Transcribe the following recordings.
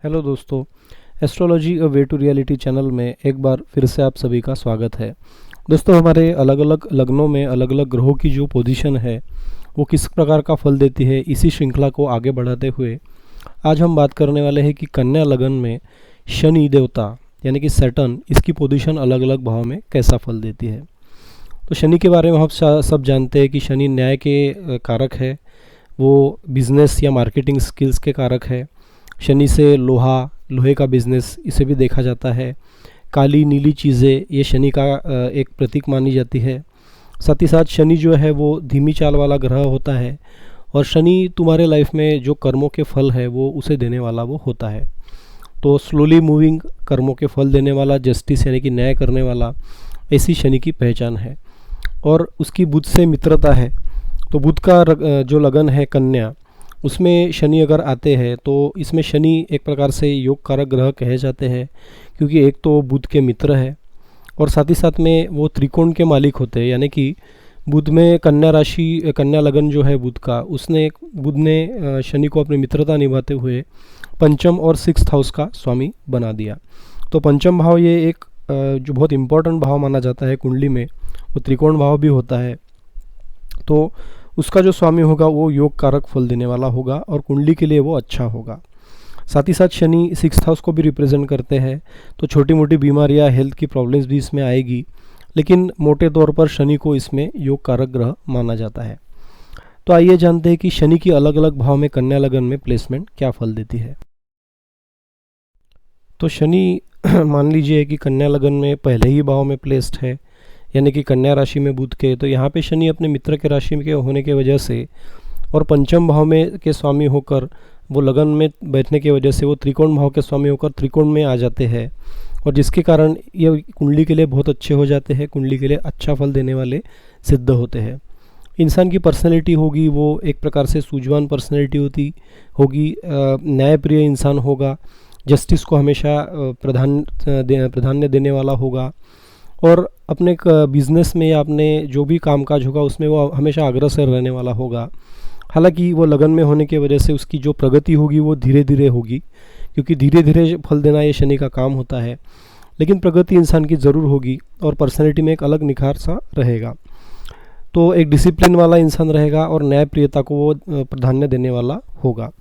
Hello दोस्तों, astrology a way to reality channel में एक बार फिर से आप सभी का स्वागत है। दोस्तों, हमारे अलग अलग लग्नों में अलग अलग ग्रहों की जो पोजीशन है वो किस प्रकार का फल देती है, इसी श्रृंखला को आगे बढ़ाते हुए आज हम बात करने वाले हैं कि कन्या लगन में शनि देवता यानी कि सैटर्न, इसकी पोजीशन अलग अलग भाव में कैसा फल देती है। तो शनि के बारे में हम सब जानते हैं कि शनि न्याय के कारक है, वो बिजनेस या मार्केटिंग स्किल्स के कारक है। शनि से लोहे का बिजनेस इसे भी देखा जाता है। काली नीली चीज़ें ये शनि का एक प्रतीक मानी जाती है। साथ ही साथ शनि जो है वो धीमी चाल वाला ग्रह होता है और शनि तुम्हारे लाइफ में जो कर्मों के फल है वो उसे देने वाला वो होता है। तो स्लोली मूविंग कर्मों के फल देने वाला, जस्टिस यानी कि न्याय करने वाला, ऐसी शनि की पहचान है। और उसकी बुध से मित्रता है। तो बुध का जो लगन है कन्या, उसमें शनि अगर आते हैं तो इसमें शनि एक प्रकार से योग कारक ग्रह कहे जाते हैं, क्योंकि एक तो बुध के मित्र है और साथ ही साथ में वो त्रिकोण के मालिक होते हैं। यानी कि बुध में कन्या लगन जो है बुध का, बुध ने शनि को अपनी मित्रता निभाते हुए पंचम और सिक्स्थ हाउस का स्वामी बना दिया। तो पंचम भाव ये एक जो बहुत इम्पोर्टेंट भाव माना जाता है कुंडली में, वो त्रिकोण भाव भी होता है। तो उसका जो स्वामी होगा वो योग कारक फल देने वाला होगा और कुंडली के लिए वो अच्छा होगा। साथ ही साथ शनि सिक्स्थ हाउस को भी रिप्रेजेंट करते हैं, तो छोटी मोटी बीमारियां, हेल्थ की प्रॉब्लम्स भी इसमें आएगी, लेकिन मोटे तौर पर शनि को इसमें योग कारक ग्रह माना जाता है। तो आइए जानते हैं कि शनि की अलग अलग भाव में कन्या लगन में प्लेसमेंट क्या फल देती है। तो शनि मान लीजिए कि कन्या लगन में पहले ही भाव में प्लेस्ड है, यानी कि कन्या राशि में बुध के, तो यहाँ पे शनि अपने मित्र के राशि के होने के वजह से और पंचम भाव में के स्वामी होकर वो लगन में बैठने की वजह से वो त्रिकोण भाव के स्वामी होकर त्रिकोण में आ जाते हैं, और जिसके कारण ये कुंडली के लिए बहुत अच्छे हो जाते हैं, कुंडली के लिए अच्छा फल देने वाले सिद्ध होते हैं। इंसान की पर्सनैलिटी होगी वो एक प्रकार से सूझवान पर्सनैलिटी होगी, न्यायप्रिय इंसान होगा, जस्टिस को हमेशा प्राधान्य देने वाला होगा, और अपने बिजनेस में या अपने जो भी कामकाज होगा उसमें वो हमेशा अग्रसर रहने वाला होगा। हालांकि वो लगन में होने की वजह से उसकी जो प्रगति होगी वो धीरे धीरे होगी, क्योंकि धीरे धीरे फल देना ये शनि का काम होता है, लेकिन प्रगति इंसान की ज़रूर होगी और पर्सनैलिटी में एक अलग निखार सा रहेगा। तो एक डिसिप्लिन वाला इंसान रहेगा और न्यायप्रियता को वो प्राधान्य देने वाला होगा।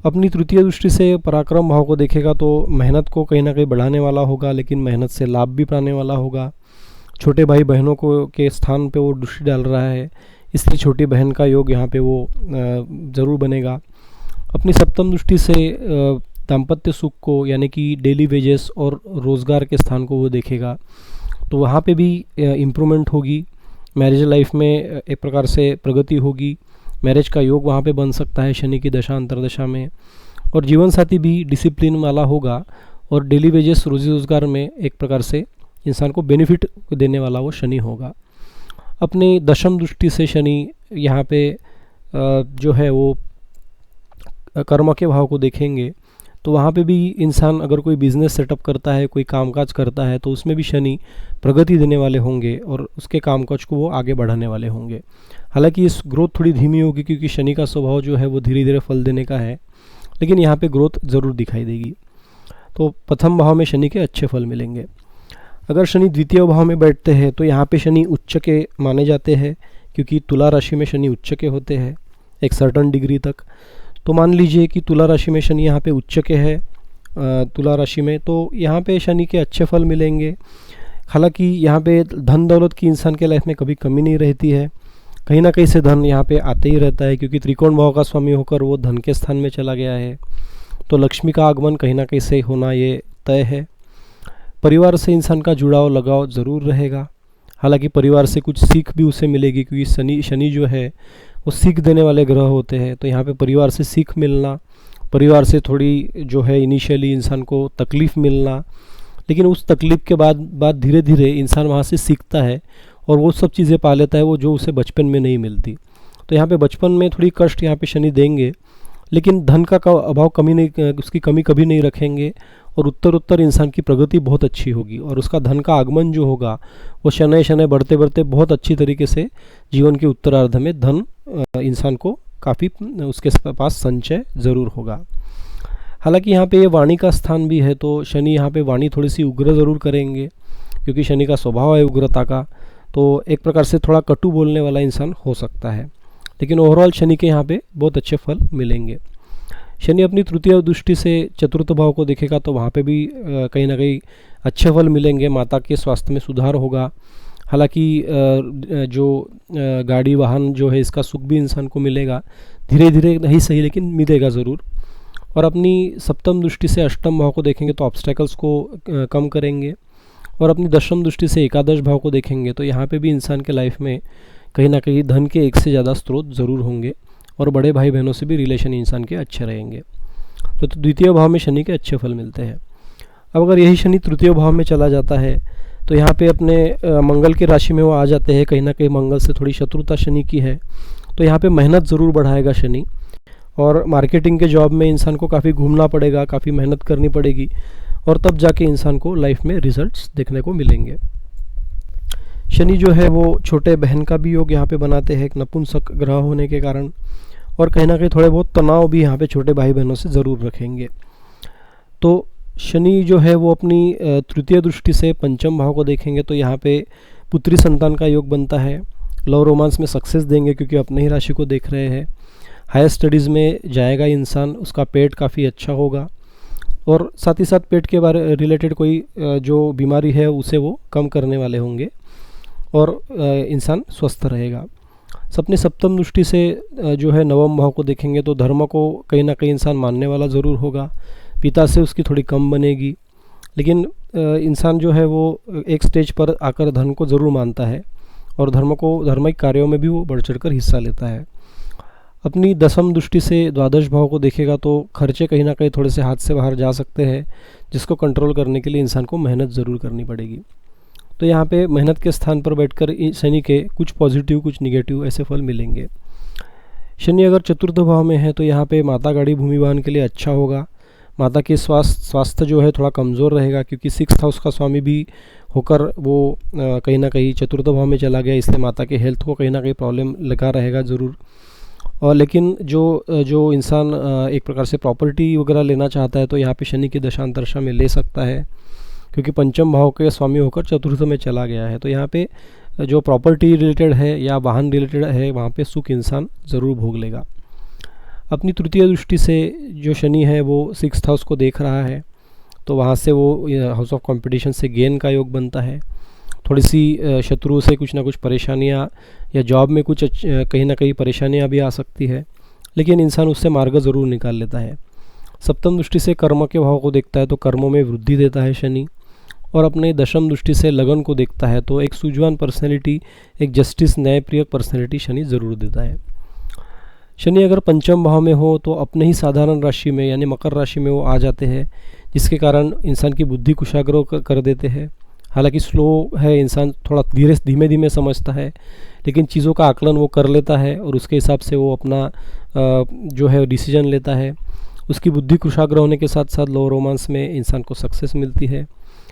अपनी तृतीय दृष्टि से पराक्रम भाव को देखेगा तो मेहनत को कहीं ना कहीं बढ़ाने वाला होगा, लेकिन मेहनत से लाभ भी पाने वाला होगा। छोटे भाई बहनों को के स्थान पे वो दृष्टि डाल रहा है, इसलिए छोटी बहन का योग यहाँ पे वो ज़रूर बनेगा। अपनी सप्तम दृष्टि से दाम्पत्य सुख को, यानी कि डेली वेजेस और रोज़गार के स्थान को वो देखेगा, तो वहाँ पे भी इम्प्रूवमेंट होगी। मैरिज लाइफ में एक प्रकार से प्रगति होगी, मैरिज का योग वहाँ पे बन सकता है शनि की दशा अंतरदशा में। और जीवन साथी भी डिसिप्लिन वाला होगा और डेली वेजेस रोजी रोज़गार में एक प्रकार से इंसान को बेनिफिट देने वाला वो शनि होगा। अपनी दशम दृष्टि से शनि यहाँ पे जो है वो कर्म के भाव को देखेंगे, तो वहाँ पे भी इंसान अगर कोई बिज़नेस सेटअप करता है, कोई कामकाज करता है, तो उसमें भी शनि प्रगति देने वाले होंगे और उसके कामकाज को वो आगे बढ़ाने वाले होंगे। हालांकि इस ग्रोथ थोड़ी धीमी होगी, क्योंकि शनि का स्वभाव जो है वो धीरे धीरे फल देने का है, लेकिन यहाँ पे ग्रोथ ज़रूर दिखाई देगी। तो प्रथम भाव में शनि के अच्छे फल मिलेंगे। अगर शनि द्वितीय भाव में बैठते हैं तो यहाँ पे शनि उच्च के माने जाते हैं, क्योंकि तुला राशि में शनि उच्च के होते हैं एक सर्टन डिग्री तक। तो मान लीजिए कि तुला राशि में शनि यहाँ पे उच्च के है, तुला राशि में, तो यहाँ पे शनि के अच्छे फल मिलेंगे। हालांकि यहाँ पे धन दौलत की इंसान के लाइफ में कभी कमी नहीं रहती है, कहीं ना कहीं से धन यहाँ पे आते ही रहता है, क्योंकि त्रिकोण भाव का स्वामी होकर वो धन के स्थान में चला गया है। तो लक्ष्मी का आगमन कहीं ना कहीं से होना ये तय है। परिवार से इंसान का जुड़ाव लगाव ज़रूर रहेगा। हालांकि परिवार से कुछ सीख भी उसे मिलेगी, क्योंकि शनि जो है वो सीख देने वाले ग्रह होते हैं। तो यहाँ पे परिवार से सीख मिलना, परिवार से थोड़ी जो है इनिशियली इंसान को तकलीफ़ मिलना, लेकिन उस तकलीफ़ के बाद धीरे धीरे इंसान वहाँ से सीखता है और वो सब चीज़ें पा लेता है वो जो उसे बचपन में नहीं मिलती। तो यहाँ पे बचपन में थोड़ी कष्ट यहाँ पे शनि देंगे, लेकिन धन का अभाव उसकी कमी कभी नहीं रखेंगे और उत्तर इंसान की प्रगति बहुत अच्छी होगी और उसका धन का आगमन जो होगा वो शनै शनै बढ़ते बढ़ते बहुत अच्छी तरीके से जीवन के उत्तरार्ध में धन इंसान को काफ़ी उसके पास संचय ज़रूर होगा। हालांकि यहाँ पे ये वाणी का स्थान भी है, तो शनि यहाँ पे वाणी थोड़ी सी उग्र ज़रूर करेंगे, क्योंकि शनि का स्वभाव है उग्रता का। तो एक प्रकार से थोड़ा कटु बोलने वाला इंसान हो सकता है, लेकिन ओवरऑल शनि के यहाँ पे बहुत अच्छे फल मिलेंगे। शनि अपनी तृतीय दृष्टि से चतुर्थ भाव को देखेगा, तो वहाँ पे भी कहीं ना कहीं अच्छे फल मिलेंगे। माता के स्वास्थ्य में सुधार होगा। हालांकि जो गाड़ी वाहन जो है इसका सुख भी इंसान को मिलेगा, धीरे धीरे नहीं सही लेकिन मिलेगा ज़रूर। और अपनी सप्तम दृष्टि से अष्टम भाव को देखेंगे तो ऑब्स्टेकल्स को कम करेंगे। और अपनी दशम दृष्टि से एकादश भाव को देखेंगे तो यहाँ पे भी इंसान के लाइफ में कहीं ना कहीं धन के एक से ज़्यादा स्रोत ज़रूर होंगे, और बड़े भाई बहनों से भी रिलेशन इंसान के अच्छे रहेंगे। तो द्वितीय भाव में शनि के अच्छे फल मिलते हैं। अब अगर यही शनि तृतीय भाव में चला जाता है तो यहाँ पे अपने मंगल की राशि में वो आ जाते हैं। कहीं ना कहीं मंगल से थोड़ी शत्रुता शनि की है, तो यहाँ पे मेहनत ज़रूर बढ़ाएगा शनि। और मार्केटिंग के जॉब में इंसान को काफ़ी घूमना पड़ेगा, काफ़ी मेहनत करनी पड़ेगी, और तब जाके इंसान को लाइफ में रिजल्ट्स देखने को मिलेंगे। शनि जो है वो छोटे बहन का भी योग यहाँ पे बनाते हैं, एक नपुंसक ग्रह होने के कारण। और कहीं ना कहीं थोड़े बहुत तनाव भी यहाँ पे छोटे भाई बहनों से ज़रूर रखेंगे। तो शनि जो है वो अपनी तृतीय दृष्टि से पंचम भाव को देखेंगे तो यहाँ पे पुत्री संतान का योग बनता है। लव रोमांस में सक्सेस देंगे, क्योंकि अपने ही राशि को देख रहे हैं। हायर स्टडीज़ में जाएगा इंसान, उसका पेट काफ़ी अच्छा होगा, और साथ ही साथ पेट के बारे रिलेटेड कोई जो बीमारी है उसे वो कम करने वाले होंगे, और इंसान स्वस्थ रहेगा। अपनी सप्तम दृष्टि से जो है नवम भाव को देखेंगे तो धर्म को कहीं ना कहीं इंसान मानने वाला ज़रूर होगा। पिता से उसकी थोड़ी कम बनेगी, लेकिन इंसान जो है वो एक स्टेज पर आकर धर्म को ज़रूर मानता है, और धार्मिक कार्यों में भी वो बढ़ चढ़ कर हिस्सा लेता है। अपनी दसम दृष्टि से द्वादश भाव को देखेगा तो खर्चे कहीं ना कहीं थोड़े से हाथ से बाहर जा सकते हैं, जिसको कंट्रोल करने के लिए इंसान को मेहनत ज़रूर करनी पड़ेगी। तो यहाँ पे मेहनत के स्थान पर बैठकर शनि के कुछ पॉजिटिव कुछ निगेटिव ऐसे फल मिलेंगे। शनि अगर चतुर्थ भाव में है तो यहाँ पे माता गाड़ी भूमि वाहन के लिए अच्छा होगा। माता के स्वास्थ्य जो है थोड़ा कमज़ोर रहेगा, क्योंकि 6th हाउस का स्वामी भी होकर वो कहीं ना कहीं चतुर्थ भाव में चला गया, इसलिए माता के हेल्थ को कहीं ना कहीं प्रॉब्लम लगा रहेगा ज़रूर। और लेकिन जो इंसान एक प्रकार से प्रॉपर्टी वगैरह लेना चाहता है तो यहाँ पे शनि की दशांतरशा में ले सकता है, क्योंकि पंचम भाव के स्वामी होकर चतुर्थ में चला गया है। तो यहाँ पे जो प्रॉपर्टी रिलेटेड है या वाहन रिलेटेड है वहाँ पे सुख इंसान ज़रूर भोग लेगा। अपनी तृतीय दृष्टि से जो शनि है वो 6th हाउस को देख रहा है, तो वहाँ से वो हाउस ऑफ कंपटीशन से गेन का योग बनता है। थोड़ी सी शत्रुओं से कुछ ना कुछ परेशानियाँ या जॉब में कुछ कहीं ना कहीं परेशानियाँ भी आ सकती है, लेकिन इंसान उससे मार्ग ज़रूर निकाल लेता है। सप्तम दृष्टि से कर्म के भाव को देखता है तो कर्मों में वृद्धि देता है शनि। और अपने दशम दृष्टि से लगन को देखता है तो एक सूझवान पर्सनैलिटी, एक जस्टिस न्यायप्रिय पर्सनैलिटी शनि ज़रूर देता है। शनि अगर पंचम भाव में हो तो अपने ही साधारण राशि में यानी मकर राशि में वो आ जाते हैं, जिसके कारण इंसान की बुद्धि कुशाग्र कर देते हैं। हालांकि स्लो है, इंसान थोड़ा धीमे धीमे समझता है, लेकिन चीज़ों का आकलन वो कर लेता है और उसके हिसाब से वो अपना जो है डिसीजन लेता है। उसकी बुद्धि कुशाग्र होने के साथ साथ लो रोमांस में इंसान को सक्सेस मिलती है।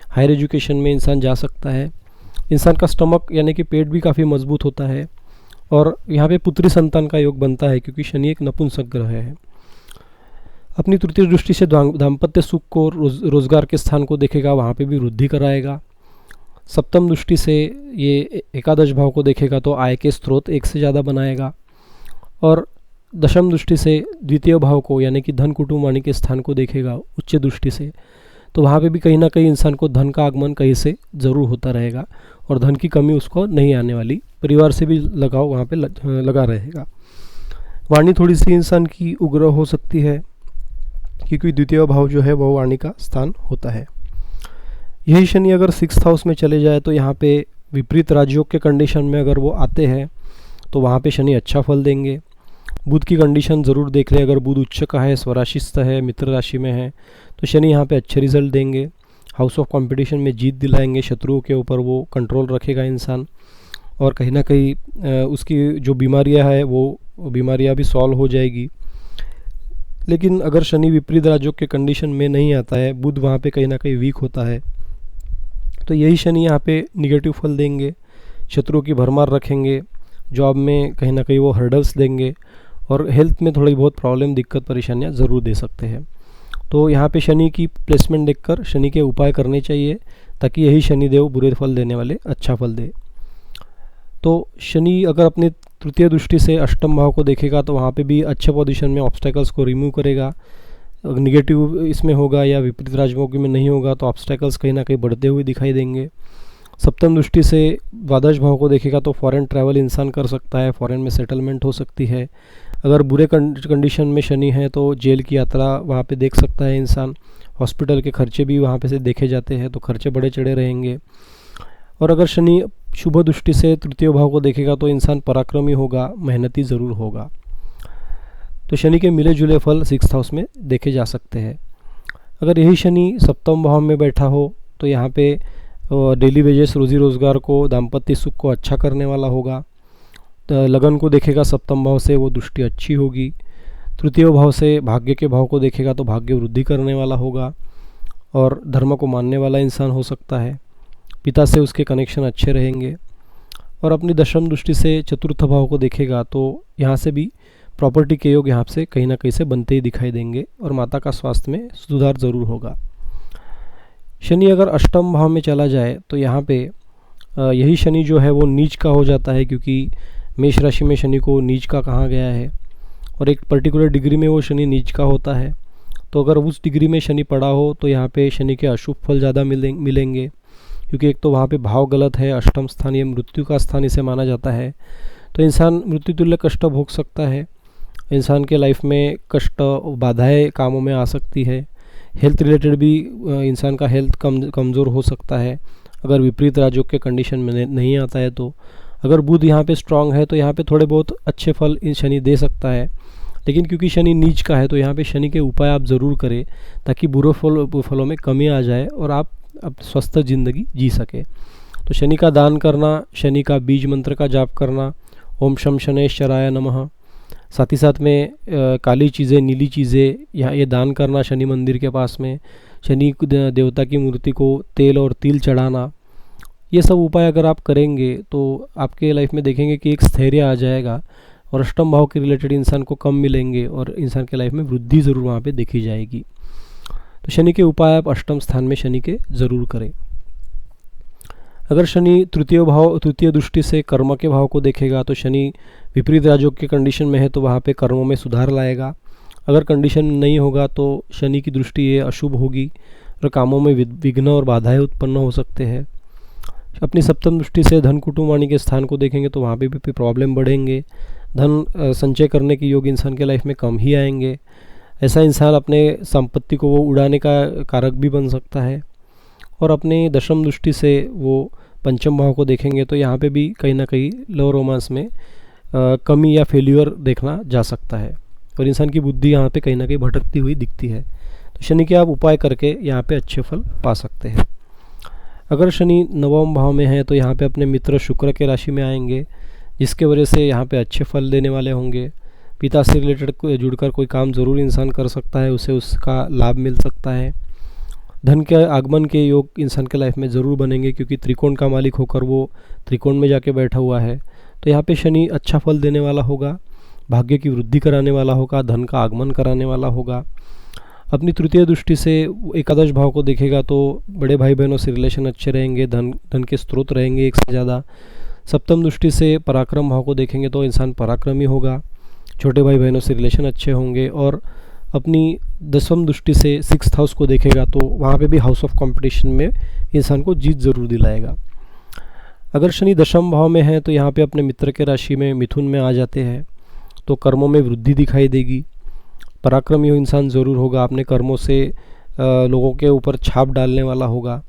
हायर एजुकेशन में इंसान जा सकता है। इंसान का स्टमक यानी कि पेट भी काफ़ी मजबूत होता है, और यहाँ पे पुत्री संतान का योग बनता है, क्योंकि शनि एक नपुंसक ग्रह है। अपनी तृतीय दृष्टि से दाम्पत्य सुख को रोजगार के स्थान को देखेगा, वहाँ पे भी वृद्धि कराएगा। सप्तम दृष्टि से ये एकादश भाव को देखेगा तो आय के स्रोत एक से ज़्यादा बनाएगा। और दशम दृष्टि से द्वितीय भाव को यानी कि धन कुटुंब वाणी के स्थान को देखेगा उच्च दृष्टि से, तो वहाँ पे भी कहीं ना कहीं इंसान को धन का आगमन कहीं से ज़रूर होता रहेगा, और धन की कमी उसको नहीं आने वाली। परिवार से भी लगाव वहाँ पे लगा रहेगा। वाणी थोड़ी सी इंसान की उग्र हो सकती है, क्योंकि द्वितीय भाव जो है वो वाणी का स्थान होता है। यही शनि अगर 6th हाउस में चले जाए तो यहाँ पे विपरीत राजयोग के कंडीशन में अगर वो आते हैं तो वहाँ पे शनि अच्छा फल देंगे। बुध की कंडीशन ज़रूर देख लें, अगर बुध उच्च का है, स्वराशिस्थ है, मित्र राशि में है, तो शनि यहाँ पे अच्छे रिजल्ट देंगे। हाउस ऑफ कंपटीशन में जीत दिलाएंगे, शत्रुओं के ऊपर वो कंट्रोल रखेगा इंसान, और कहीं ना कहीं उसकी जो बीमारियाँ है वो बीमारियाँ भी सॉल्व हो जाएगी। लेकिन अगर शनि विपरीत राजयोग के कंडीशन में नहीं आता है, बुध वहाँ पे कहीं ना कहीं वीक होता है, तो यही शनि यहाँ पे निगेटिव फल देंगे, शत्रुओं की भरमार रखेंगे, जॉब में कहीं ना कहीं वो हर्डल्स देंगे, और हेल्थ में थोड़ी बहुत प्रॉब्लम दिक्कत परेशानियाँ ज़रूर दे सकते हैं। तो यहाँ पे शनि की प्लेसमेंट देखकर शनि के उपाय करने चाहिए, ताकि यही शनिदेव बुरे फल देने वाले अच्छा फल दे। तो शनि अगर अपनी तृतीय दृष्टि से अष्टम भाव को देखेगा तो वहाँ पे भी अच्छे पोजीशन में ऑब्स्टेकल्स को रिमूव करेगा। निगेटिव इसमें होगा या विपरीत राजयोगी में नहीं होगा तो ऑब्स्टेकल्स कहीं ना कहीं बढ़ते हुए दिखाई देंगे। सप्तम दृष्टि से द्वादश भाव को देखेगा तो फॉरेन ट्रैवल इंसान कर सकता है, फॉरेन में सेटलमेंट हो सकती है। अगर बुरे कंडीशन में शनि है तो जेल की यात्रा वहाँ पे देख सकता है इंसान, हॉस्पिटल के खर्चे भी वहाँ पे से देखे जाते हैं, तो खर्चे बड़े चढ़े रहेंगे। और अगर शनि शुभ दृष्टि से तृतीय भाव को देखेगा तो इंसान पराक्रमी होगा, मेहनती ज़रूर होगा। तो शनि के मिले जुले फल 6th हाउस में देखे जा सकते हैं। अगर यही शनि सप्तम भाव में बैठा हो तो यहाँ पे डेली वेजेस रोज़ी रोज़गार को, दाम्पत्य सुख को अच्छा करने वाला होगा। तो लगन को देखेगा सप्तम भाव से, वो दृष्टि अच्छी होगी। तृतीय भाव से भाग्य के भाव को देखेगा तो भाग्य वृद्धि करने वाला होगा और धर्म को मानने वाला इंसान हो सकता है। पिता से उसके कनेक्शन अच्छे रहेंगे। और अपनी दशम दृष्टि से चतुर्थ भाव को देखेगा तो यहाँ से भी प्रॉपर्टी के योग यहाँ से कहीं ना कहीं से बनते ही दिखाई देंगे और माता का स्वास्थ्य में सुधार ज़रूर होगा। शनि अगर अष्टम भाव में चला जाए तो यहाँ पे यही शनि जो है वो नीच का हो जाता है, क्योंकि मेष राशि में शनि को नीच का कहा गया है और एक पर्टिकुलर डिग्री में वो शनि नीच का होता है। तो अगर उस डिग्री में शनि पड़ा हो तो यहाँ पे शनि के अशुभ फल ज़्यादा मिलेंगे, क्योंकि एक तो वहाँ पे भाव गलत है, अष्टम स्थान ये मृत्यु का स्थान इसे माना जाता है। तो इंसान मृत्यु तुल्य कष्ट भोग सकता है। इंसान के लाइफ में कष्ट, बाधाएं कामों में आ सकती है। हेल्थ रिलेटेड भी इंसान का हेल्थ कमज़ोर हो सकता है अगर विपरीत राजयोग के कंडीशन में नहीं आता है। तो अगर बुध यहाँ पे स्ट्रांग है तो यहाँ पे थोड़े बहुत अच्छे फल शनि दे सकता है, लेकिन क्योंकि शनि नीच का है तो यहाँ पे शनि के उपाय आप ज़रूर करें, ताकि बुरे फलों में कमी आ जाए और आप स्वस्थ ज़िंदगी जी सके। तो शनि का दान करना, शनि का बीज मंत्र का जाप करना, ओम शम शनैश्चराय नमः, साथ ही साथ में काली चीज़ें, नीली चीज़ें यहाँ ये दान करना शनि मंदिर के पास में, शनि देवता की मूर्ति को तेल और तिल चढ़ाना, ये सब उपाय अगर आप करेंगे तो आपके लाइफ में देखेंगे कि एक स्थैर्य आ जाएगा और अष्टम भाव के रिलेटेड इंसान को कम मिलेंगे और इंसान के लाइफ में वृद्धि ज़रूर वहाँ पे देखी जाएगी। तो शनि के उपाय आप अष्टम स्थान में शनि के ज़रूर करें। अगर शनि तृतीय दृष्टि से कर्म के भाव को देखेगा तो शनि विपरीत राजयोग के कंडीशन में है तो वहाँ पे कर्मों में सुधार लाएगा। अगर कंडीशन नहीं होगा तो शनि की दृष्टि ये अशुभ होगी और कामों में विघ्न और बाधाएं उत्पन्न हो सकते हैं। अपनी सप्तम दृष्टि से धन कुटुंब वाणी के स्थान को देखेंगे तो वहाँ पे भी प्रॉब्लम बढ़ेंगे। धन संचय करने के योग इंसान के लाइफ में कम ही आएंगे। ऐसा इंसान अपने संपत्ति को वो उड़ाने का कारक भी बन सकता है। और अपने दशम दृष्टि से वो पंचम भाव को देखेंगे तो यहाँ पे भी कहीं ना कहीं लव रोमांस में कमी या फेल्यूर देखना जा सकता है और इंसान की बुद्धि यहाँ पे कहीं ना कहीं भटकती हुई दिखती है। तो शनि के आप उपाय करके यहाँ पे अच्छे फल पा सकते हैं। अगर शनि नवम भाव में है तो यहाँ पे अपने मित्र शुक्र के राशि में आएंगे, जिसके वजह से यहाँ पे अच्छे फल देने वाले होंगे। पिता से रिलेटेड जुड़कर कोई काम ज़रूर इंसान कर सकता है, उसे उसका लाभ मिल सकता है। धन के आगमन के योग इंसान के लाइफ में ज़रूर बनेंगे, क्योंकि त्रिकोण का मालिक होकर वो त्रिकोण में जाके बैठा हुआ है। तो यहाँ पे शनि अच्छा फल देने वाला होगा, भाग्य की वृद्धि कराने वाला होगा, धन का आगमन कराने वाला होगा। अपनी तृतीय दृष्टि से एकादश भाव को देखेगा तो बड़े भाई बहनों से रिलेशन अच्छे रहेंगे, धन के स्रोत रहेंगे एक से ज़्यादा। सप्तम दृष्टि से पराक्रम भाव को देखेंगे तो इंसान पराक्रमी होगा, छोटे भाई बहनों से रिलेशन अच्छे होंगे। और अपनी दसम दृष्टि से 6th हाउस को देखेगा तो वहाँ पे भी हाउस ऑफ कंपटीशन में इंसान को जीत ज़रूर दिलाएगा। अगर शनि दशम भाव में है तो यहाँ पे अपने मित्र के राशि में मिथुन में आ जाते हैं तो कर्मों में वृद्धि दिखाई देगी। पराक्रमी इंसान ज़रूर होगा, अपने कर्मों से लोगों के ऊपर छाप डालने वाला होगा।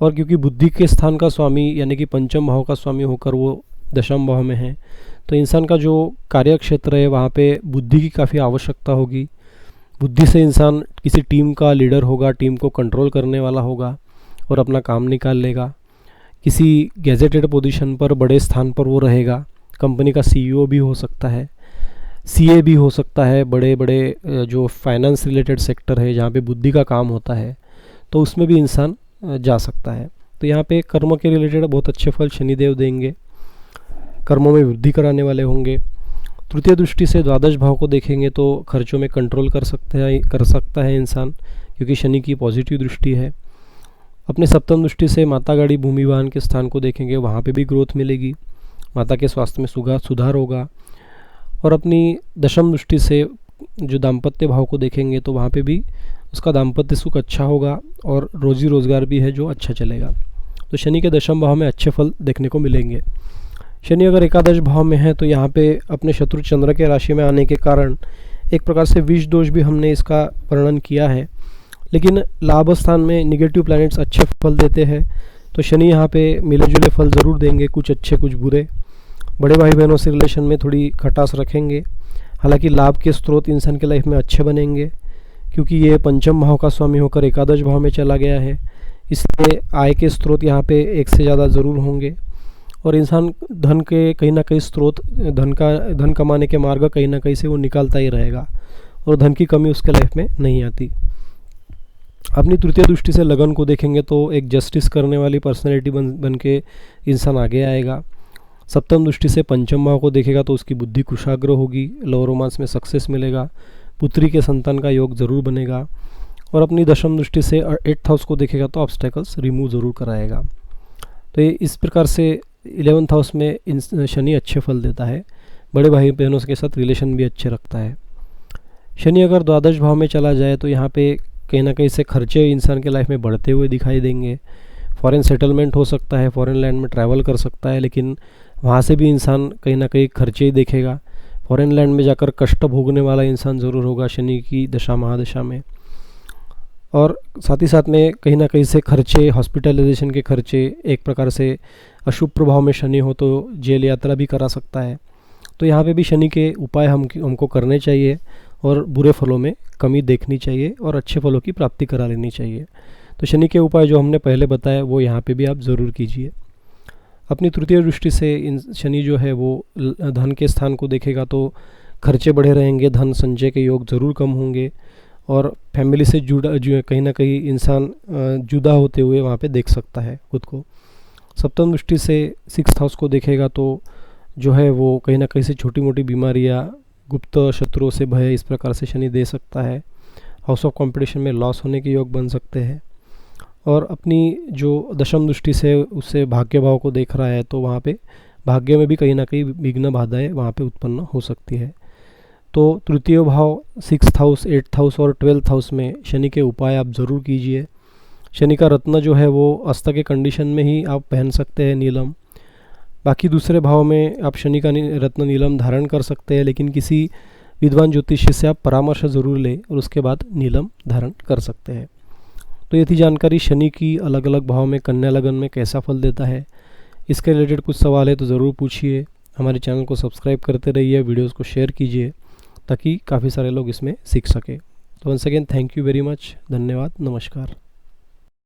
और क्योंकि बुद्धि के स्थान का स्वामी यानी कि पंचम भाव का स्वामी होकर वो दशम भाव में है तो इंसान का जो कार्य क्षेत्र है वहाँ पे बुद्धि की काफ़ी आवश्यकता होगी। बुद्धि से इंसान किसी टीम का लीडर होगा, टीम को कंट्रोल करने वाला होगा और अपना काम निकाल लेगा। किसी गैजेटेड पोजीशन पर, बड़े स्थान पर वो रहेगा। कंपनी का CEO भी हो सकता है, CA भी हो सकता है। बड़े बड़े जो फाइनेंस रिलेटेड सेक्टर है जहाँ पे बुद्धि का काम होता है तो उसमें भी इंसान जा सकता है। तो यहाँ पे कर्म के रिलेटेड बहुत अच्छे फल शनिदेव देंगे, कर्मों में वृद्धि कराने वाले होंगे। तृतीय दृष्टि से द्वादश भाव को देखेंगे तो खर्चों में कंट्रोल कर सकता है इंसान, क्योंकि शनि की पॉजिटिव दृष्टि है। अपने सप्तम दृष्टि से माता गाड़ी भूमि वाहन के स्थान को देखेंगे, वहाँ पे भी ग्रोथ मिलेगी, माता के स्वास्थ्य में सुधार होगा। और अपनी दशम दृष्टि से जो दाम्पत्य भाव को देखेंगे तो वहाँ पे भी उसका दाम्पत्य सुख अच्छा होगा और रोजी रोजगार भी है जो अच्छा चलेगा। तो शनि के दशम भाव में अच्छे फल देखने को मिलेंगे। शनि अगर एकादश भाव में है तो यहाँ पे अपने शत्रु चंद्र के राशि में आने के कारण एक प्रकार से विष दोष भी हमने इसका वर्णन किया है, लेकिन लाभ स्थान में निगेटिव प्लैनेट्स अच्छे फल देते हैं। तो शनि यहाँ पे मिले जुले फल ज़रूर देंगे, कुछ अच्छे कुछ बुरे। बड़े भाई बहनों से रिलेशन में थोड़ी खटास रखेंगे, हालांकि लाभ के स्रोत इंसान के लाइफ में अच्छे बनेंगे, क्योंकि ये पंचम भाव का स्वामी होकर एकादश भाव में चला गया है, इसलिए आय के स्रोत यहाँ पे एक से ज़्यादा ज़रूर होंगे। और इंसान धन के कहीं ना कहीं स्रोत, धन कमाने के मार्ग कहीं ना कहीं से वो निकालता ही रहेगा और धन की कमी उसके लाइफ में नहीं आती। अपनी तृतीय दृष्टि से लगन को देखेंगे तो एक जस्टिस करने वाली पर्सनैलिटी बन के इंसान आगे आएगा। सप्तम दृष्टि से पंचम भाव को देखेगा तो उसकी बुद्धि कुशाग्र होगी, लव रोमांस में सक्सेस मिलेगा, पुत्री के संतान का योग ज़रूर बनेगा। और अपनी दशम दृष्टि से 8th हाउस को देखेगा तो ऑब्स्टेकल्स रिमूव ज़रूर कराएगा। तो ये इस प्रकार से 11th हाउस में शनि अच्छे फल देता है, बड़े भाई बहनों के साथ रिलेशन भी अच्छे रखता है। शनि अगर द्वादश भाव में चला जाए तो यहाँ पे कहीं ना कहीं से खर्चे इंसान के लाइफ में बढ़ते हुए दिखाई देंगे। फॉरेन सेटलमेंट हो सकता है, फॉरेन लैंड में ट्रैवल कर सकता है, लेकिन वहाँ से भी इंसान कहीं ना कहीं खर्चे ही देखेगा। फॉरेन लैंड में जाकर कष्ट भोगने वाला इंसान ज़रूर होगा शनि की दशा महादशा में। और साथ ही साथ में कहीं ना कहीं से खर्चे, हॉस्पिटलाइजेशन के खर्चे, एक प्रकार से अशुभ प्रभाव में शनि हो तो जेल यात्रा भी करा सकता है। तो यहाँ पे भी शनि के उपाय हमको करने चाहिए और बुरे फलों में कमी देखनी चाहिए और अच्छे फलों की प्राप्ति करा लेनी चाहिए। तो शनि के उपाय जो हमने पहले बताए वो यहाँ पे भी आप ज़रूर कीजिए। अपनी तृतीय दृष्टि से शनि जो है वो धन के स्थान को देखेगा तो खर्चे बढ़े रहेंगे, धन संचय के योग ज़रूर कम होंगे और फैमिली से जो कहीं ना कहीं इंसान जुदा होते हुए वहाँ पे देख सकता है खुद को। सप्तम दृष्टि से 6th हाउस को देखेगा तो जो है वो कहीं ना कहीं से छोटी मोटी बीमारियाँ, गुप्त शत्रुओं से भय, इस प्रकार से शनि दे सकता है। हाउस ऑफ कॉम्पिटिशन में लॉस होने के योग बन सकते हैं। और अपनी जो दशम दृष्टि से उससे भाग्य भाव को देख रहा है तो वहाँ पे भाग्य में भी कहीं ना कहीं विघ्न बाधाएं वहाँ पे उत्पन्न हो सकती है। तो तृतीय भाव 6th हाउस, 8th हाउस और 12th हाउस में शनि के उपाय आप ज़रूर कीजिए। शनि का रत्न जो है वो अस्त के कंडीशन में ही आप पहन सकते हैं, नीलम। बाकी दूसरे भाव में आप शनि का रत्न नीलम धारण कर सकते हैं, लेकिन किसी विद्वान ज्योतिषी से आप परामर्श ज़रूर लें और उसके बाद नीलम धारण कर सकते हैं। तो ये थी जानकारी शनि की अलग अलग भाव में कन्या लगन में कैसा फल देता है। इसके रिलेटेड कुछ सवाल है तो ज़रूर पूछिए। हमारे चैनल को सब्सक्राइब करते रहिए, वीडियोज़ को शेयर कीजिए ताकि काफ़ी सारे लोग इसमें सीख सकें। तो once again thank you very much, धन्यवाद, नमस्कार।